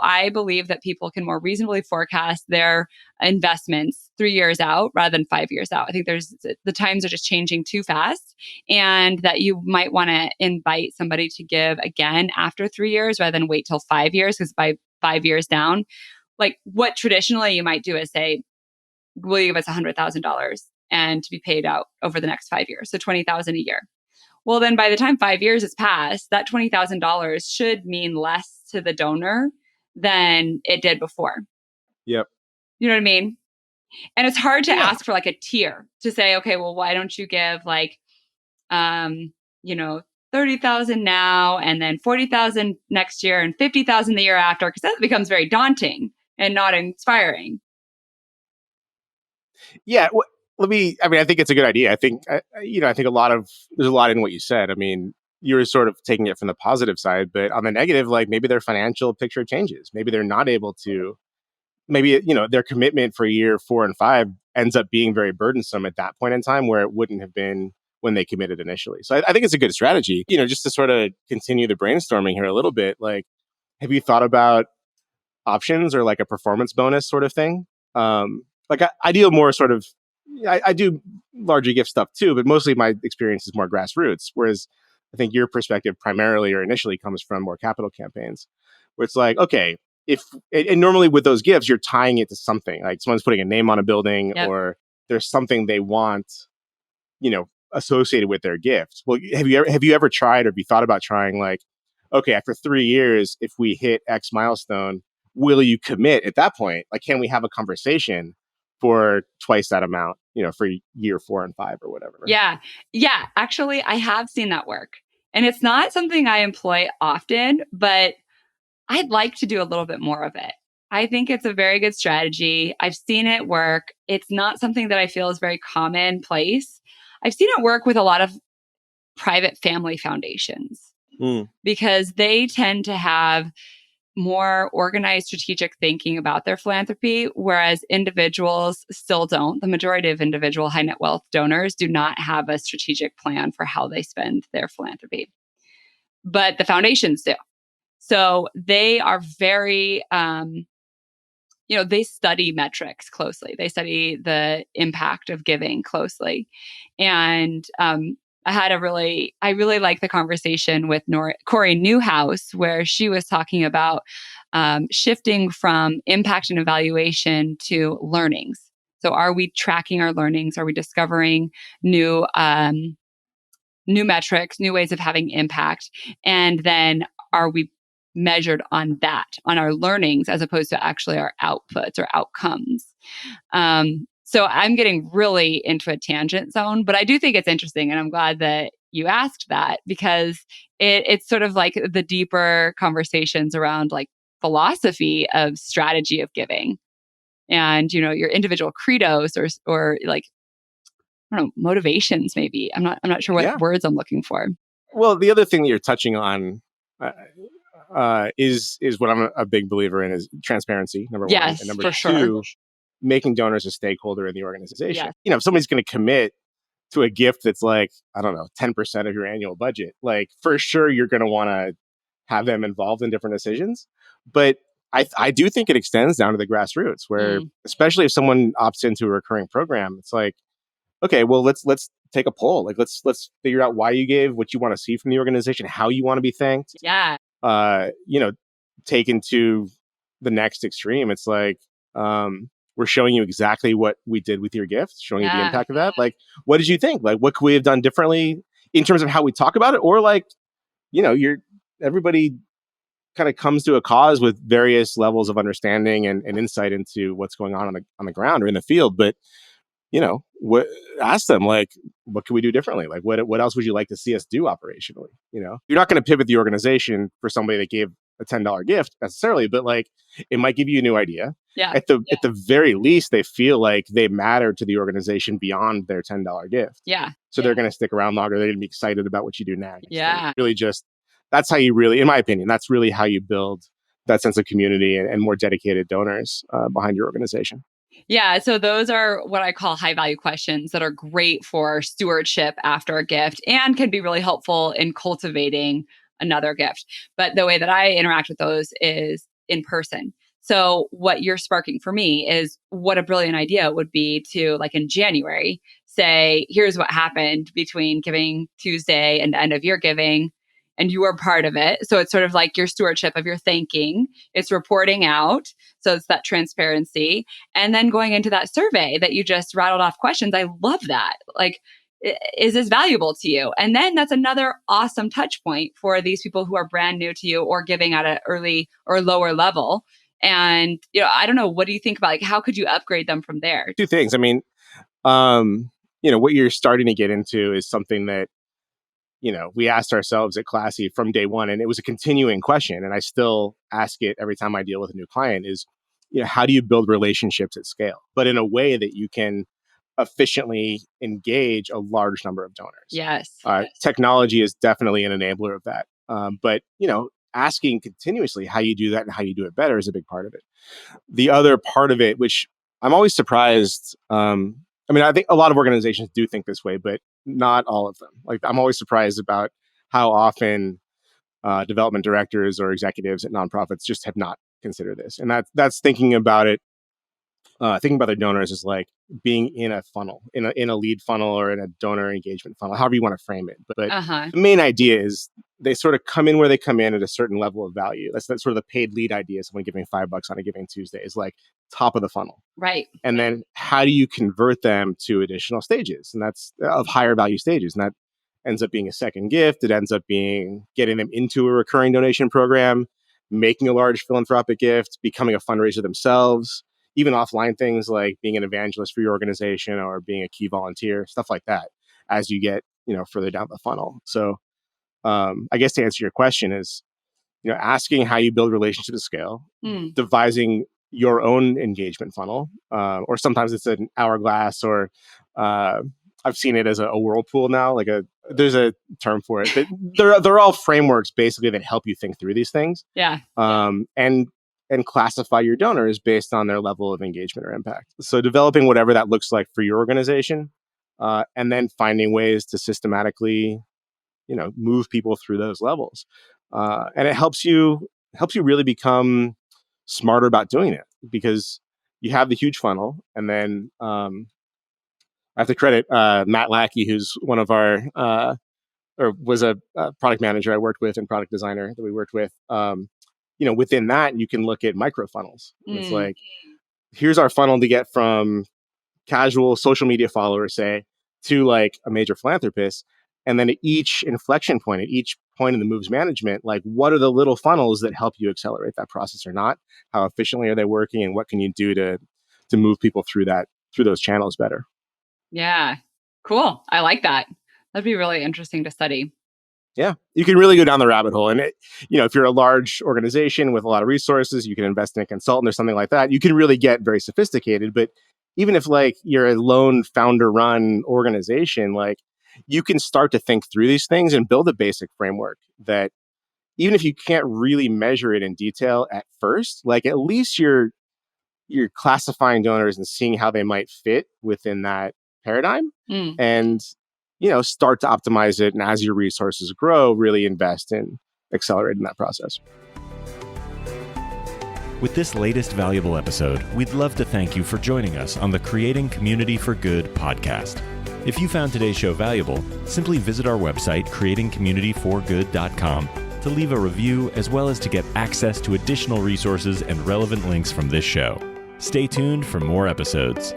I believe that people can more reasonably forecast their investments 3 years out rather than 5 years out. I think the times are just changing too fast, and that you might want to invite somebody to give again after 3 years rather than wait till 5 years, because by 5 years down, like what traditionally you might do is say, will you give us $100,000 and to be paid out over the next 5 years? So 20,000 a year. Well, then by the time 5 years has passed, that $20,000 should mean less to the donor than it did before. Yep. You know what I mean? And it's hard to ask for like a tier to say, okay, well, why don't you give like, 30,000 now and then 40,000 next year and 50,000 the year after? Because that becomes very daunting and not inspiring. Yeah. Well, I think it's a good idea. I think, there's a lot in what you said. I mean, you're sort of taking it from the positive side, but on the negative, like maybe their financial picture changes. Maybe they're not able to, their commitment for year 4 and 5 ends up being very burdensome at that point in time where it wouldn't have been when they committed initially. So I think it's a good strategy, just to sort of continue the brainstorming here a little bit. Like, have you thought about options or like a performance bonus sort of thing? I deal more sort of, I do larger gift stuff too, but mostly my experience is more grassroots. Whereas I think your perspective primarily or initially comes from more capital campaigns, where it's like, okay, and normally with those gifts, you're tying it to something, like someone's putting a name on a building, yep, or there's something they want, associated with their gift. Well, have you ever tried, or have you thought about trying, like, okay, after 3 years, if we hit X milestone, will you commit at that point? Like, can we have a conversation for twice that amount, for year 4 and 5 or whatever? Yeah. Yeah. Actually, I have seen that work, and it's not something I employ often, but I'd like to do a little bit more of it. I think it's a very good strategy. I've seen it work. It's not something that I feel is very commonplace. I've seen it work with a lot of private family foundations because they tend to have more organized strategic thinking about their philanthropy, whereas individuals still don't. The majority of individual high net wealth donors do not have a strategic plan for how they spend their philanthropy, but the foundations do. So they are very, they study metrics closely. They study the impact of giving closely. And I really like the conversation with Corey Newhouse, where she was talking about shifting from impact and evaluation to learnings. So are we tracking our learnings? Are we discovering new metrics, new ways of having impact? And then are we measured on that, on our learnings, as opposed to actually our outputs or outcomes? So I'm getting really into a tangent zone, but I do think it's interesting. And I'm glad that you asked that, because it's sort of like the deeper conversations around like philosophy of strategy of giving and, your individual credos or like, I don't know, motivations, maybe. I'm not sure what words I'm looking for. Well, the other thing that you're touching on is what I'm a big believer in is transparency, number one. And number two, sure, making donors a stakeholder in the organization. Yeah. If somebody's going to commit to a gift that's like, I don't know, 10% of your annual budget, like for sure you're going to want to have them involved in different decisions. But I do think it extends down to the grassroots, where especially if someone opts into a recurring program, it's like, okay, well, let's take a poll. Like, let's figure out why you gave, what you want to see from the organization, how you want to be thanked. Yeah. Taken to the next extreme, it's like, we're showing you exactly what we did with your gift, showing you the impact of that. Like, what did you think? Like, what could we have done differently in terms of how we talk about it? Or like, everybody kind of comes to a cause with various levels of understanding and insight into what's going on the ground or in the field. But, ask them, like, what can we do differently? Like, what else would you like to see us do operationally? You're not going to pivot the organization for somebody that gave a $10 gift necessarily, but like, it might give you a new idea. Yeah. At the very least, they feel like they matter to the organization beyond their $10 gift. Yeah. So they're going to stick around longer. They're going to be excited about what you do next. Yeah. And really that's how you really, in my opinion, that's really how you build that sense of community and more dedicated donors behind your organization. Yeah. So those are what I call high value questions that are great for stewardship after a gift and can be really helpful in cultivating another gift. But the way that I interact with those is in person. So what you're sparking for me is what a brilliant idea it would be to, like in January, say, here's what happened between Giving Tuesday and end of year giving, and you were part of it. So it's sort of like your stewardship of your thanking. It's reporting out. So it's that transparency. And then going into that survey that you just rattled off questions. I love that. Like, is this valuable to you? And then that's another awesome touch point for these people who are brand new to you or giving at an early or lower level. And, I don't know, what do you think about, like, how could you upgrade them from there? Two things. I mean, what you're starting to get into is something that, we asked ourselves at Classy from day one, and it was a continuing question. And I still ask it every time I deal with a new client is, how do you build relationships at scale, but in a way that you can efficiently engage a large number of donors? Yes. Technology is definitely an enabler of that. But, asking continuously how you do that and how you do it better is a big part of it. The other part of it, which I'm always surprised, I think a lot of organizations do think this way, but not all of them. Like, I'm always surprised about how often development directors or executives at nonprofits just have not considered this. And that's thinking about it. Thinking about their donors is like being in a funnel, in a lead funnel or in a donor engagement funnel, however you want to frame it. But the main idea is they sort of come in where they come in at a certain level of value. That's sort of the paid lead idea. Someone giving $5 on a Giving Tuesday is like top of the funnel. Right. And then how do you convert them to additional stages? And that's of higher value stages. And that ends up being a second gift. It ends up being getting them into a recurring donation program, making a large philanthropic gift, becoming a fundraiser themselves, even offline things like being an evangelist for your organization or being a key volunteer, stuff like that, as you get, further down the funnel. So I guess to answer your question is, asking how you build relationships at scale, devising your own engagement funnel, or sometimes it's an hourglass, or I've seen it as a whirlpool now. There's a term for it, but they're all frameworks basically that help you think through these things. Yeah. And classify your donors based on their level of engagement or impact. So developing whatever that looks like for your organization, and then finding ways to systematically, move people through those levels. And it helps you really become smarter about doing it, because you have the huge funnel. And then I have to credit Matt Lackey, who's one of our, or was a product manager I worked with and product designer that we worked with. Within that, you can look at micro funnels. It's like, here's our funnel to get from casual social media followers, say, to like a major philanthropist. And then at each inflection point, at each point in the moves management, like, what are the little funnels that help you accelerate that process or not? How efficiently are they working? And what can you do to move people through those channels better? Yeah. Cool. I like that. That'd be really interesting to study. Yeah, you can really go down the rabbit hole. And if you're a large organization with a lot of resources, you can invest in a consultant or something like that. You can really get very sophisticated. But even if like you're a lone founder run organization, like, you can start to think through these things and build a basic framework that, even if you can't really measure it in detail at first, like, at least you're classifying donors and seeing how they might fit within that paradigm. And start to optimize it. And as your resources grow, really invest in accelerating that process. With this latest valuable episode, we'd love to thank you for joining us on the Creating Community for Good podcast. If you found today's show valuable, simply visit our website, creatingcommunityforgood.com, to leave a review, as well as to get access to additional resources and relevant links from this show. Stay tuned for more episodes.